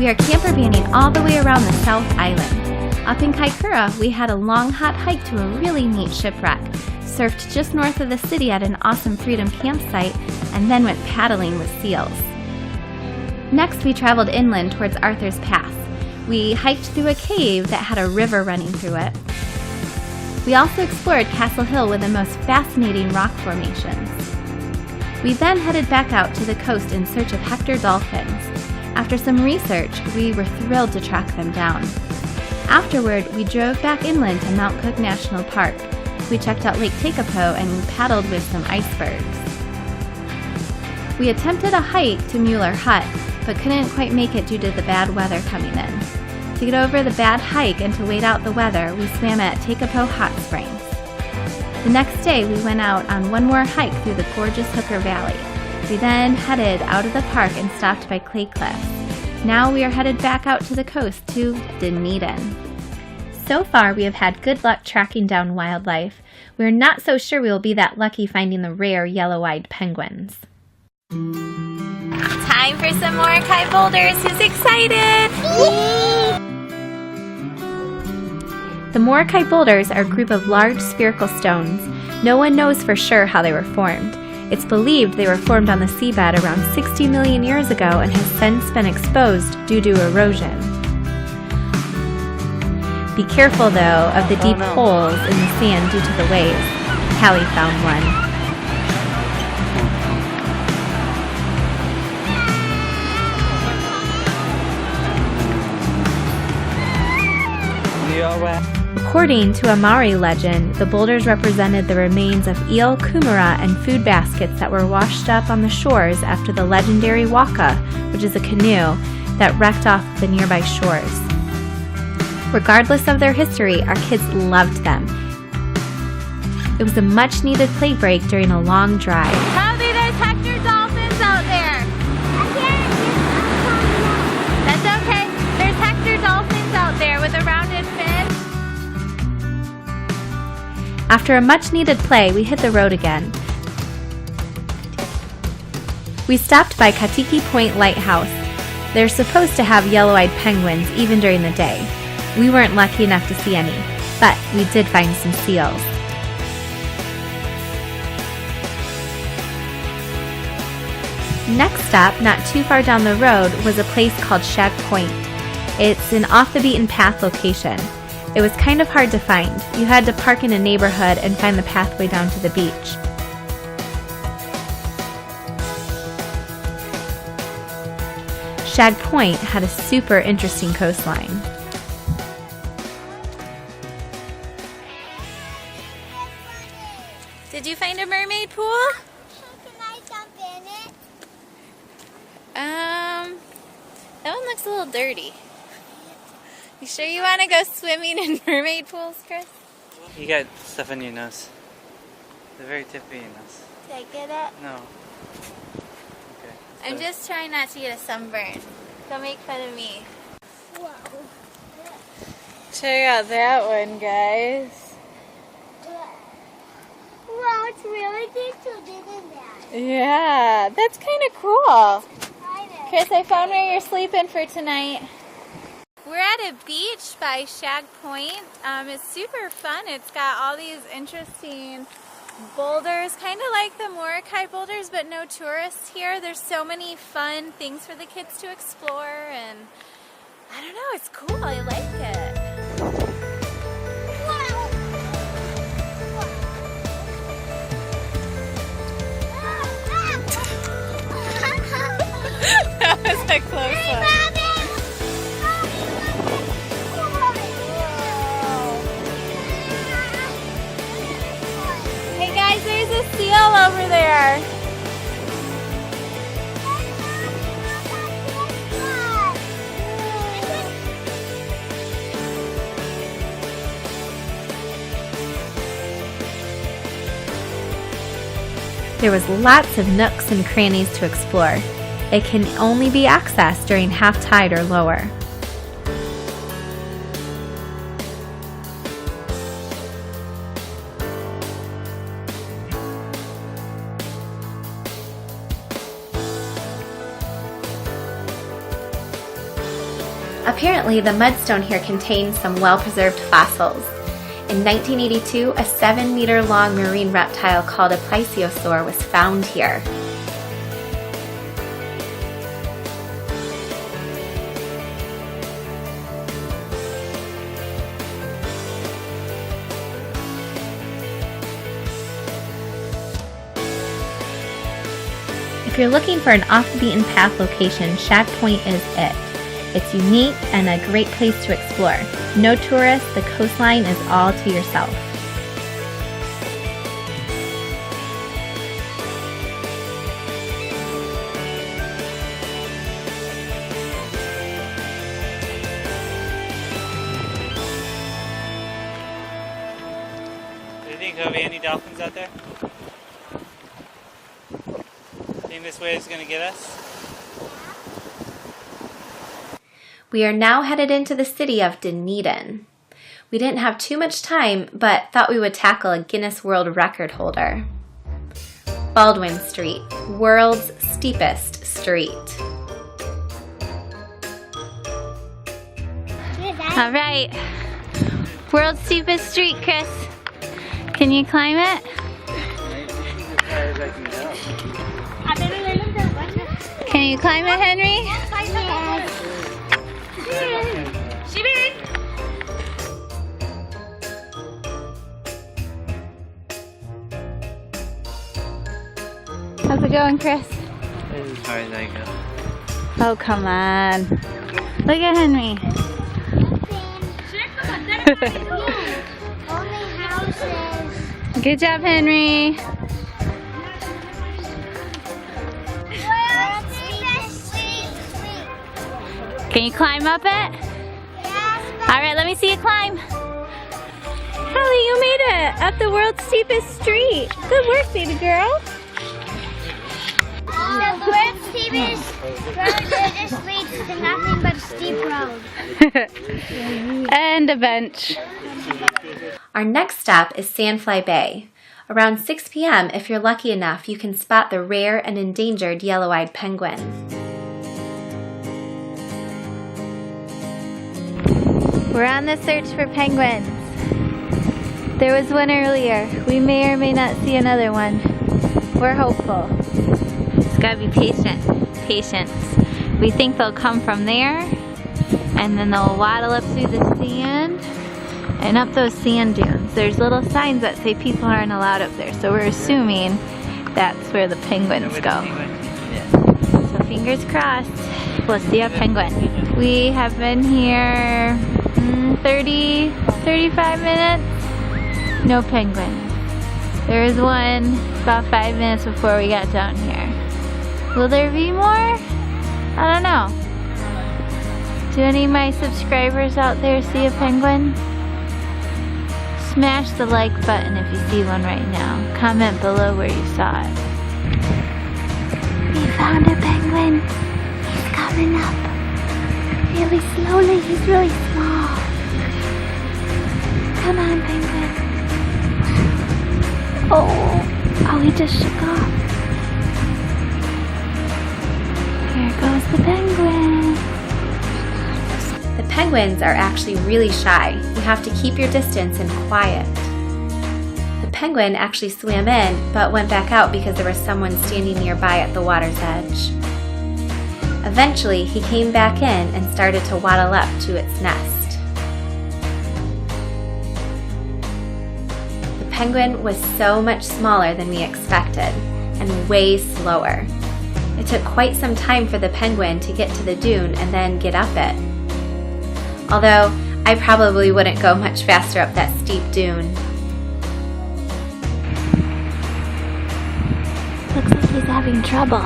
We are camper vanning all the way around the South Island. Up in Kaikoura, we had a long hot hike to a really neat shipwreck, surfed just north of the city at an awesome Freedom campsite, and then went paddling with seals. Next, we traveled inland towards Arthur's Pass. We hiked through a cave that had a river running through it. We also explored Castle Hill with the most fascinating rock formations. We then headed back out to the coast in search of Hector dolphins. After some research, we were thrilled to track them down. Afterward, we drove back inland to Mount Cook National Park. We checked out Lake Tekapo and paddled with some icebergs. We attempted a hike to Mueller Hut, but couldn't quite make it due to the bad weather coming in. To get over the bad hike and to wait out the weather, we swam at Tekapo Hot Springs. The next day, we went out on one more hike through the gorgeous Hooker Valley. We then headed out of the park and stopped by Clay Cliffs. Now we are headed back out to the coast to Dunedin. So far, we have had good luck tracking down wildlife. We are not so sure we will be that lucky finding the rare yellow-eyed penguins. Time for some Moreki Boulders. Who's excited? The Moreki Boulders are a group of large spherical stones. No one knows for sure how they were formed. It's believed they were formed on the seabed around 60 million years ago and has since been exposed due to erosion. Be careful, though, of the deep holes in the sand due to the waves. Callie found one. According to a Maori legend, the boulders represented the remains of eel kumara and food baskets that were washed up on the shores after the legendary waka, which is a canoe, that wrecked off the nearby shores. Regardless of their history, our kids loved them. It was a much-needed play break during a long drive. Probably there's Hector dolphins out there. That's okay. There's Hector dolphins out there with a rounded fin. After a much-needed play, we hit the road again. We stopped by Katiki Lighthouse. They're supposed to have yellow-eyed penguins even during the day. We weren't lucky enough to see any, but we did find some seals. Next stop, not too far down the road, was a place called Shag Point. It's an off-the-beaten-path location. It was kind of hard to find. You had to park in a neighborhood and find the pathway down to the beach. Shag Point had a super interesting coastline. Did you find a mermaid pool? Can I jump in it? That one looks a little dirty. You sure you want to go swimming in mermaid pools, Chris? You got stuff in your nose. They're very tippy in your nose. Did I get it? No. Okay. I'm just trying not to get a sunburn. Don't make fun of me. Whoa. Check out that one, guys. Wow, it's really deep to dig in that. Yeah, that's kind of cool. Try this. Chris, I found where you're sleeping for tonight. We're at a beach by Shag Point. It's super fun. It's got all these interesting boulders, kind of like the Moreki Boulders, but no tourists here. There's so many fun things for the kids to explore, and I don't know, it's cool. I like it. That was a close one. Hey guys, there's a seal over there. There was lots of nooks and crannies to explore. It can only be accessed during half tide or lower. Apparently, the mudstone here contains some well-preserved fossils. In 1982, a 7-meter-long marine reptile called a plesiosaur was found here. If you're looking for an off-the-beaten-path location, Shag Point is it. It's unique and a great place to explore. No tourists, the coastline is all to yourself. Do you think there'll be any dolphins out there? Think this way is going to get us? We are now headed into the city of Dunedin. We didn't have too much time, but thought we would tackle a Guinness World Record holder. Baldwin Street, world's steepest street. All right, world's steepest street, Chris. Can you climb it? Can you climb it, Henry? How's it going, Chris? As far as I go. Oh, come on. Look at Henry. Only houses. Good job, Henry. Can you climb up it? All right, let me see you climb. Kelly, you made it up the world's steepest street. Good work, baby girl. The world's steepest road just leads to nothing but a steep road. And a bench. Our next stop is Sandfly Bay. Around 6 p.m., if you're lucky enough, you can spot the rare and endangered yellow-eyed penguin. We're on the search for penguins. There was one earlier. We may or may not see another one. We're hopeful. Just gotta be patient. Patience. We think they'll come from there, and then they'll waddle up through the sand and up those sand dunes. There's little signs that say people aren't allowed up there, so we're assuming that's where the penguins go. So fingers crossed, we'll see a penguin. We have been here 35 minutes. No penguins. There was one about 5 minutes before we got down here. Will there be more? I don't know. Do any of my subscribers out there see a penguin? Smash the like button if you see one right now. Comment below where you saw it. We found a penguin. He's coming up. Really slowly. He's really small. Come on, penguin. Oh, he just shook off. Here goes the penguin. The penguins are actually really shy. You have to keep your distance and quiet. The penguin actually swam in, but went back out because there was someone standing nearby at the water's edge. Eventually, he came back in and started to waddle up to its nest. The penguin was so much smaller than we expected, and way slower. It took quite some time for the penguin to get to the dune and then get up it. Although, I probably wouldn't go much faster up that steep dune. Looks like he's having trouble.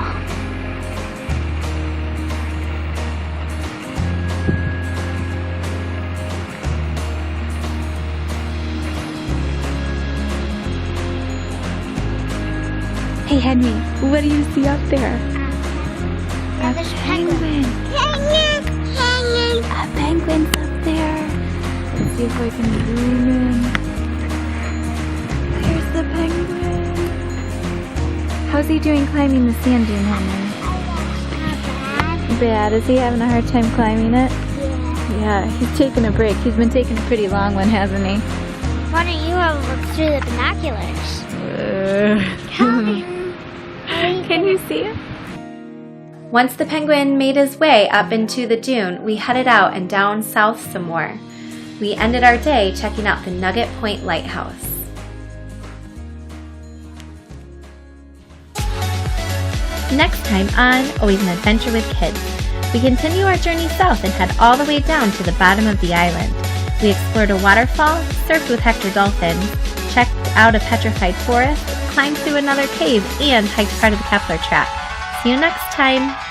Hey Henry, what do you see up there? There's a penguin. A penguin's up there. Let's see if we can zoom in. There's the penguin. How's he doing climbing the sand dune, Henry? Not bad. Bad. Is he having a hard time climbing it? Yeah, he's taking a break. He's been taking a pretty long one, hasn't he? Why don't you have a look through the binoculars? Can you see it? Once the penguin made his way up into the dune, we headed out and down south some more. We ended our day checking out the Nugget Point Lighthouse. Next time on Always an Adventure with Kids, we continue our journey south and head all the way down to the bottom of the island. We explored a waterfall, surfed with Hector dolphins, checked out a petrified forest, climbed through another cave, and hiked part of the Kepler track. See you next time!